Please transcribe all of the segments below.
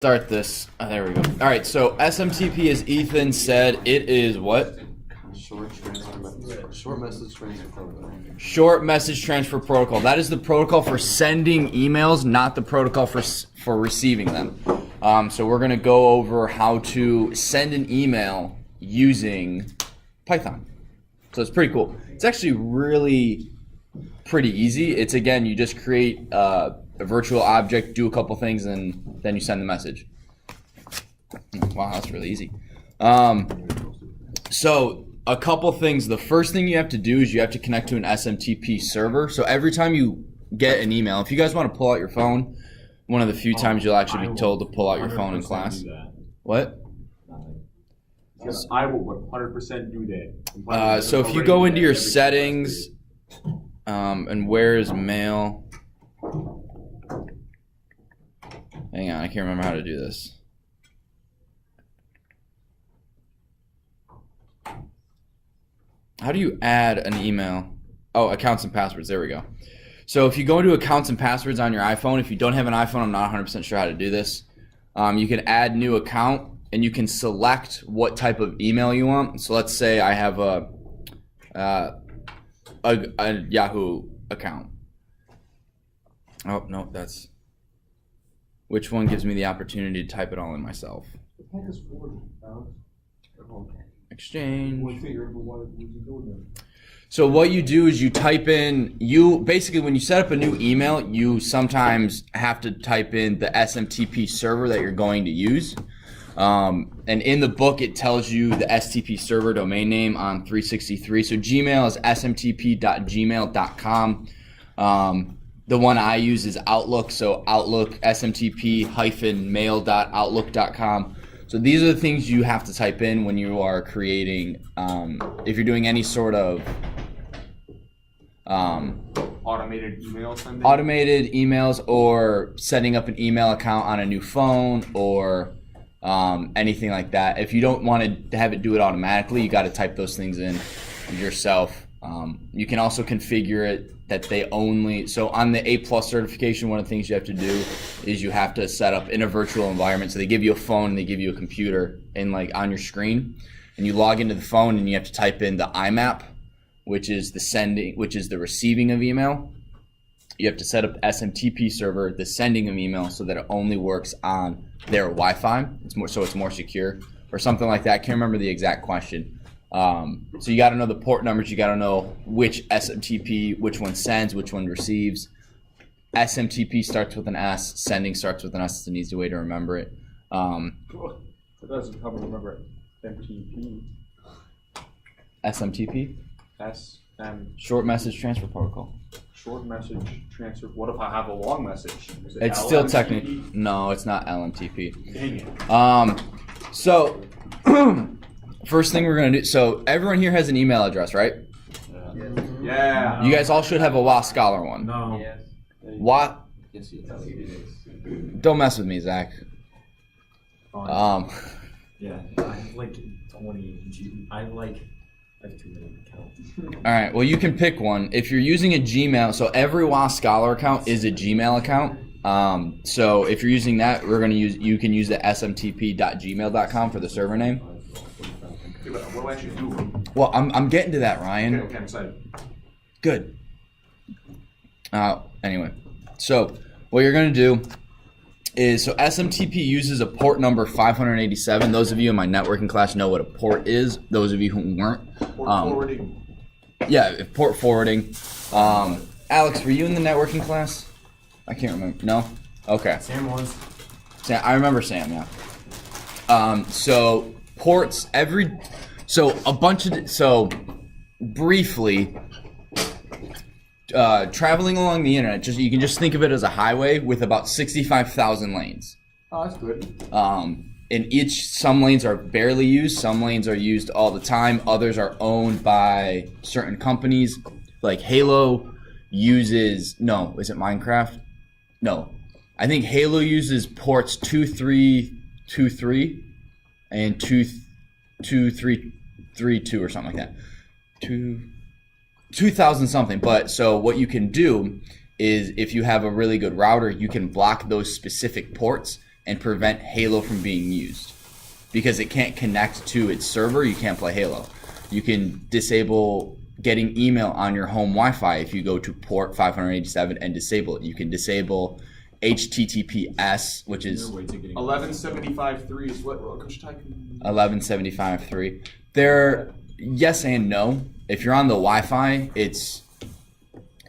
Start this. Oh, there we go. All right, so SMTP, as Ethan said, it is what? Short message transfer protocol. Short message transfer protocol. That is the protocol for sending emails, not the protocol for receiving them. So we're going to go over how to send an email using Python. So it's pretty cool. It's actually really pretty easy. It's, again, you just create a virtual object, do a couple things, and then you send the message. Wow, that's really easy. So a couple things. The first thing you have to do is you have to connect to an SMTP server. So every time you get an email, if you guys want to pull out your phone, one of the few times you'll actually be told to pull out your phone in class. What? Yes, I will 100% do that. So if you go into your settings, and where is mail? Hang on, I can't remember how to do this. How do you add an email? Oh, accounts and passwords. There we go. So if you go into accounts and passwords on your iPhone, if you don't have an iPhone, I'm not 100% sure how to do this. You can add new account, and you can select what type of email you want. So let's say I have a Yahoo account. Oh, no, that's... Which one gives me the opportunity to type it all in myself? Exchange. So what you do is you type in, basically when you set up a new email, you sometimes have to type in the SMTP server that you're going to use. And in the book, it tells you the STP server domain name on 363. So Gmail is smtp.gmail.com. The one I use is Outlook, so Outlook, smtp-mail.outlook.com. So these are the things you have to type in when you are creating, if you're doing any sort of Automated email sending? Automated emails, or setting up an email account on a new phone, or anything like that. If you don't want to have it do it automatically, you got to type those things in yourself. You can also configure it that they only, so on the A+ certification, one of the things you have to do is you have to set up in a virtual environment. So they give you a phone and they give you a computer and like on your screen, and you log into the phone and you have to type in the IMAP, which is the receiving of email. You have to set up SMTP server, the sending of email, so that it only works on their Wi-Fi. It's more secure or something like that. I can't remember the exact question. So you got to know the port numbers. You got to know which SMTP, which one sends, which one receives. SMTP starts with an S. Sending starts with an S. It's an easy way to remember it. It doesn't help me remember MTP. SMTP? Short message transfer protocol. Short message transfer. What if I have a long message? It's still technically, no, it's not LMTP. Dang it. So first thing we're going to do, so everyone here has an email address, right? Yeah. You guys all should have a WA Scholar one. No. Yes. What? Yes, Don't mess with me, Zach. Yeah, I have like 20 I have too many accounts. All right, well, you can pick one. If you're using a Gmail, so every WA Scholar account is a Gmail account. So if you're using that, you can use the smtp.gmail.com for the server name. What do I actually do? Well, I'm getting to that, Ryan. Okay, I'm excited. Good. Anyway, so what you're going to do is, so SMTP uses a port number 587. Those of you in my networking class know what a port is. Those of you who weren't. Port forwarding. Yeah, port forwarding. Alex, were you in the networking class? I can't remember. No? Okay. Sam was. Sam, I remember Sam, yeah. So ports, briefly, traveling along the internet, you can just think of it as a highway with about 65,000 lanes. Oh, that's good. And some lanes are barely used, some lanes are used all the time, others are owned by certain companies. Like Halo uses, no, is it Minecraft? No. I think Halo uses ports 2323 and 2332 or something like that. 2,000 something. But so what you can do is, if you have a really good router, you can block those specific ports and prevent Halo from being used. Because it can't connect to its server, you can't play Halo. You can disable getting email on your home Wi-Fi if you go to port 587 and disable it. You can disable HTTPS, which is 1175.3 is what Coach Ty can... 1175.3. They're yes and no. If you're on the Wi-Fi,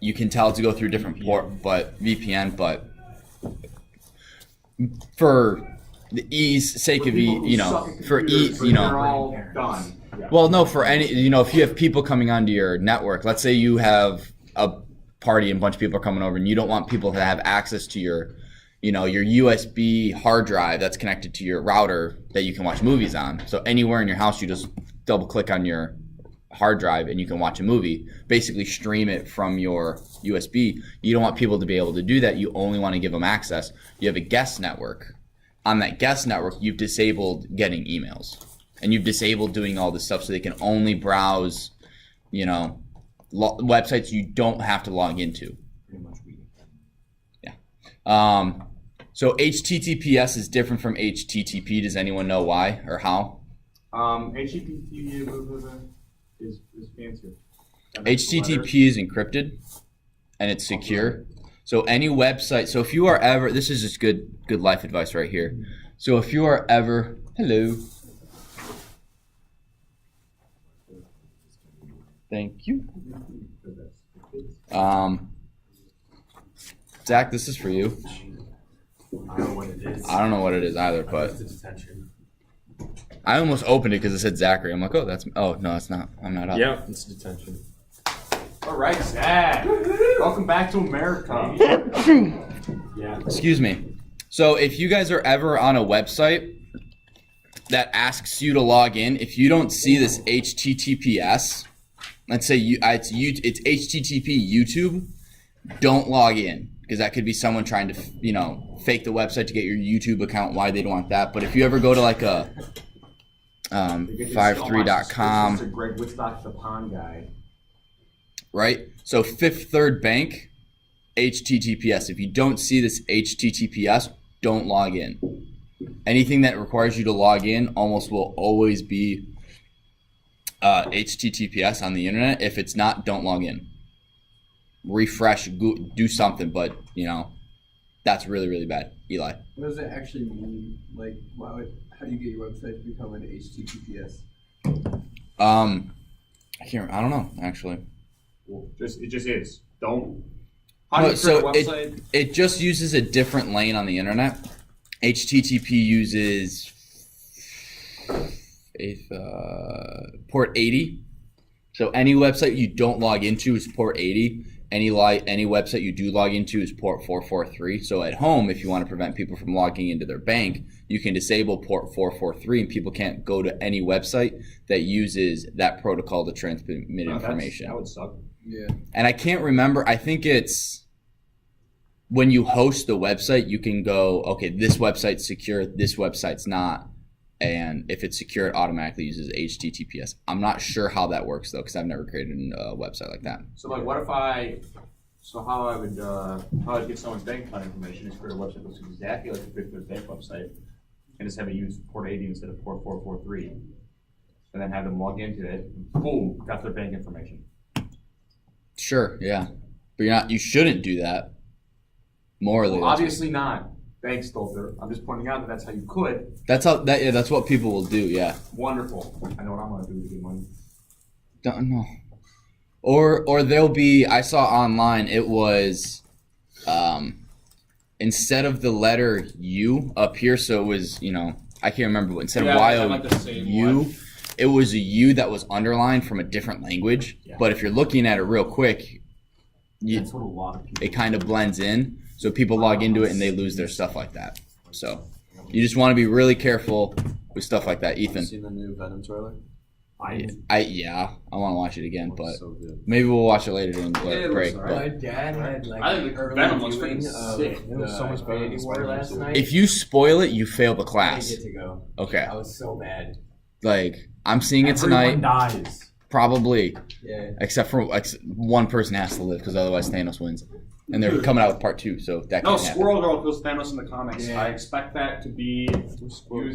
you can tell it to go through different port, but VPN, but for the sake of They're all done. Yeah. well, no, for any, if you have people coming onto your network, let's say you have a party and a bunch of people are coming over and you don't want people to have access to your USB hard drive that's connected to your router that you can watch movies on. So anywhere in your house, you just double click on your hard drive and you can watch a movie, basically stream it from your USB. You don't want people to be able to do that. You only want to give them access. You have a guest network. On that guest network, you've disabled getting emails. And you've disabled doing all this stuff so they can only browse, websites you don't have to log into. Yeah. So HTTPS is different from HTTP. Does anyone know why or how? HTTP is fancier. HTTP is encrypted and it's secure. So any website. So if you are ever, this is just good life advice right here. So if you are ever, hello. Thank you. Zach, this is for you. I don't know what it is. I don't know what it is either, but It's detention. I almost opened it because it said Zachary. I'm like, oh no, it's not. I'm not up. Yeah, it's detention. All right, Zach. Welcome back to America. Yeah. Excuse me. So if you guys are ever on a website that asks you to log in, if you don't see this HTTPS, let's say it's HTTP YouTube, don't log in because that could be someone trying to fake the website to get your YouTube account. Why they'd want that? But if you ever go to like a 53.com, Mr. Greg Wittstock, the pond guy. right? So Fifth Third Bank, HTTPS. If you don't see this HTTPS, don't log in. Anything that requires you to log in almost will always be HTTPS on the internet. If it's not, don't log in. Refresh, do something, but that's really, really bad. Eli. What does it actually mean? Like, how do you get your website to become an HTTPS? I don't know actually. Well, it just is. Don't. It just uses a different lane on the internet. HTTP uses port 80. So any website you don't log into is port 80. Any website you do log into is port 443. So at home, if you want to prevent people from logging into their bank, you can disable port 443 and people can't go to any website that uses that protocol to transmit information. That would suck. Yeah. And I can't remember. I think it's when you host the website, you can go, okay, this website's secure, this website's not. And if it's secure, it automatically uses HTTPS. I'm not sure how that works, though, because I've never created a website like that. So, like, how I would get someone's bank account information is create a website that looks exactly like a Fifth Third Bank website and just have it use port 80 instead of port 443. And then have them log into it, boom, got their bank information. Sure, yeah. But you shouldn't do that. Morally. Well, obviously not. Thanks, Stolter. I'm just pointing out that that's how you could. That's what people will do, yeah. Wonderful. I know what I'm going to do to get money. Don't know. Or there'll be, I saw online, it was instead of the letter U up here, so it was, I can't remember, but instead of Y-O-U, it was a U that was underlined from a different language. Yeah. But if you're looking at it real quick, that's what a lot of people it kind of blends in. So people log into it and they lose their stuff like that. So you just want to be really careful with stuff like that. Ethan. Have you seen the new Venom trailer? I want to watch it again, but so maybe we'll watch it later during the break. Right. My dad had I think Venom was freaking sick. It was so much Infinity War last night. If you spoil it, you fail the class. I didn't get to go. Okay. I was so bad. Like, I'm seeing it tonight. Everyone dies. Probably. Yeah. Except for one person has to live because otherwise Thanos wins. and they're coming out with part 2, so that No, can happen. Squirrel Girl kills Thanos in the comics. Yeah. I expect that to be That's Squirrel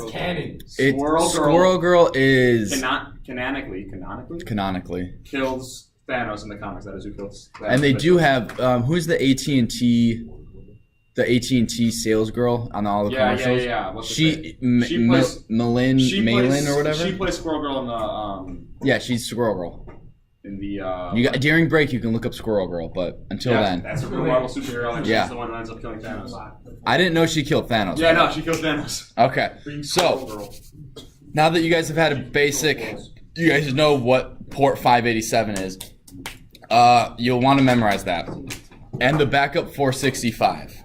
canon. Squirrel Girl is canonically canonically, kills Thanos in the comics. That is who kills Thanos. and they do have who's the AT&T sales girl on all the commercials? Yeah. What's her She name? She plays- Malin or whatever. She plays Squirrel Girl Yeah, she's Squirrel Girl. in the You got during break you can look up Squirrel Girl, but until then, that's a real Marvel superhero, and Yeah. she's the one who ends up killing Thanos. I didn't know she killed Thanos. Yeah, no, she kills Thanos. Okay, Freaking so Squirrel Girl. now that you guys have had a basic, you guys know what port 587 is. You'll want to memorize that, and the backup 465.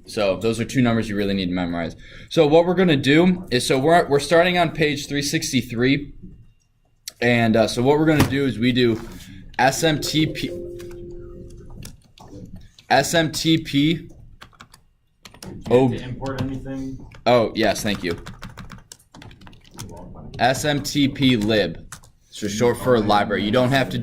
So those are 2 numbers you really need to memorize. So what we're gonna do is, we're starting on page 363, and so what we're gonna do is we do SMTP. Oh. To import anything. Oh yes, thank you. SMTP lib. So short for library. You don't have to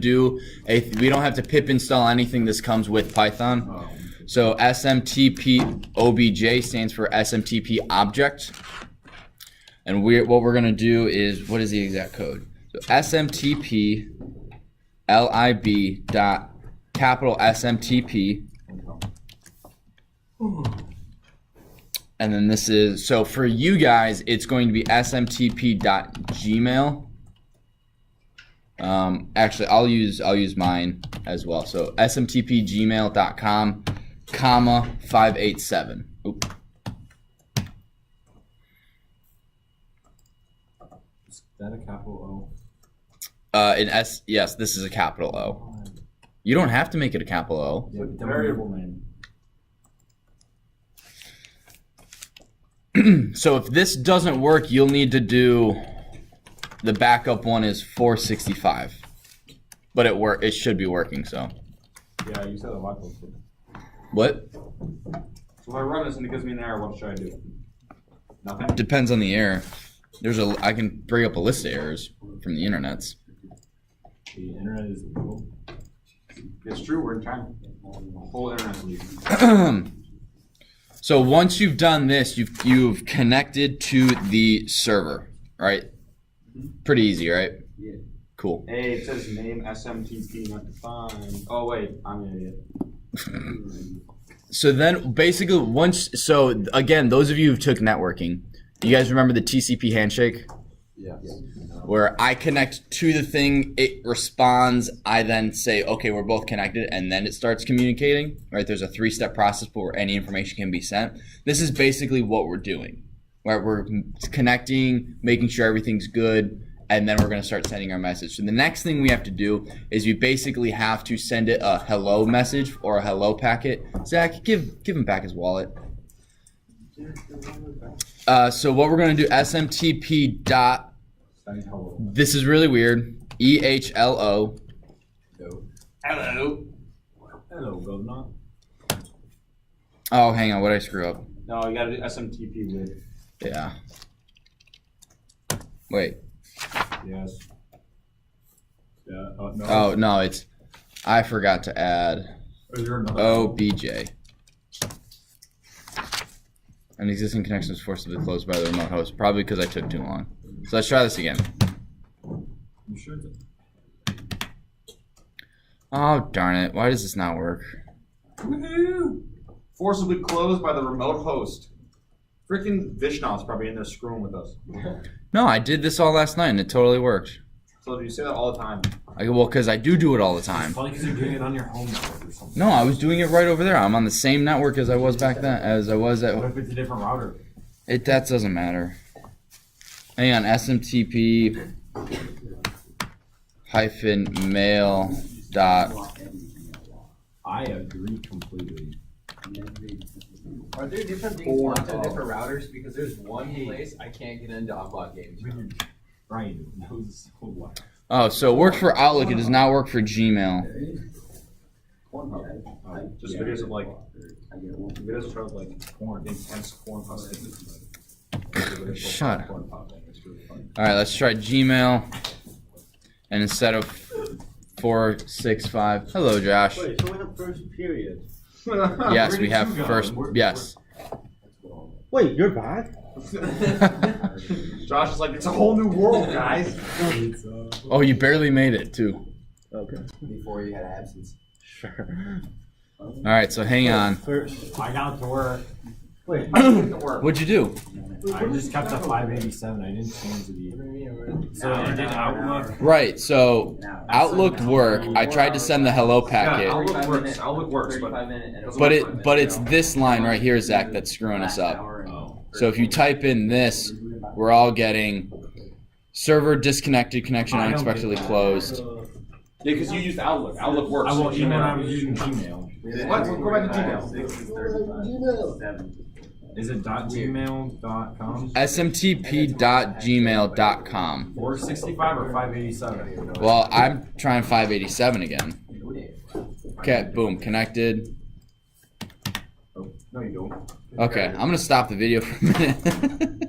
we don't have to pip install anything. This comes with Python. So SMTP OBJ stands for SMTP object. And what we're gonna do is, what is the exact code? So SMTP lib dot capital SMTP. And then this is, so for you guys, it's going to be smtp.gmail. Actually, I'll use mine as well. So smtpgmail.com, comma 587. Oop. Is that a capital Yes, this is a capital O. O? You don't have to make it a capital O. Yeah, but then Variable name. So if this doesn't work, you'll need to do, the backup one is 465. But it should be working, so. Yeah, you said a lot. What? So if I run this and it gives me an error, what should I do? Nothing. Depends on the error. I can bring up a list of errors from the internets. The internet is legal. It's true. We're in China. The whole internet's legal. So once you've done this, you've connected to the server, right? Pretty easy, right? Yeah. Cool. Hey, it says name SMTP not defined. Oh wait, I'm an idiot. So then basically so again, those of you who took networking, you guys remember the TCP handshake? Yeah. Where I connect to the thing, it responds, I then say, okay, we're both connected, and then it starts communicating, right? There's a 3-step process where any information can be sent. This is basically what we're doing, right? We're connecting, making sure everything's good, and then we're going to start sending our message. So the next thing we have to do is we basically have to send it a hello message or a hello packet. Zach, give him back his wallet. So what we're going to do, SMTP dot, this is really weird, EHLO. Hello. Hello, Governor. Oh, hang on, what did I screw up? No, you gotta do SMTP with. Yeah. Wait. Yes. Yeah. No. Oh, no, I forgot to add Is there another? OBJ. An existing connection is forcibly closed by the remote host, probably because I took too long. So let's try this again. You sure that? Oh, darn it. Why does this not work? Woohoo! Forcibly closed by the remote host. Freaking Vishnav's probably in there screwing with us. No, I did this all last night and it totally worked. So you say that all the time. Well, because I do it all the time. Probably because you're doing it on your home network or something. No, I was doing it right over there. I'm on the same network as I was back then, as I was at. What if it's a different router? That doesn't matter. Hang on, SMTP -mail dot. I agree completely. Are there different things on the different routers? Because there's one place I can't get into unblock games. Brian knows so well. Oh, so it worked for Outlook. It does not work for Gmail. Just videos of like videos of like porn, intense porn hosting. Shut up. All right, let's try Gmail. And instead of 465. Hello, Josh. Wait, so we have first period. Yes, we have first. Yes. Wait, you're back? Josh is like, it's a whole new world, guys. Oh, you barely made it too. Okay. Before you had absence. Sure. All right, so hang on. First. I got to work. Wait. What'd you do? I just kept the 587. I didn't change the. So I did Outlook. Right. So Outlook work. I tried to send the hello Yeah, packet, Outlook works. Outlook works, but it's this line right here, Zach, that's screwing us up. So if you type in this, we're all getting server disconnected, connection unexpectedly closed. Yeah, because you used Outlook. Outlook works. I will email. I was using Gmail. What? Go back to Gmail. Is it .gmail.com? SMTP.gmail.com. 465 or 587? Well, I'm trying 587 again. Okay, boom, connected. No, you don't. Okay, I'm gonna stop the video for a minute.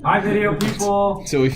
Hi, video people. Till we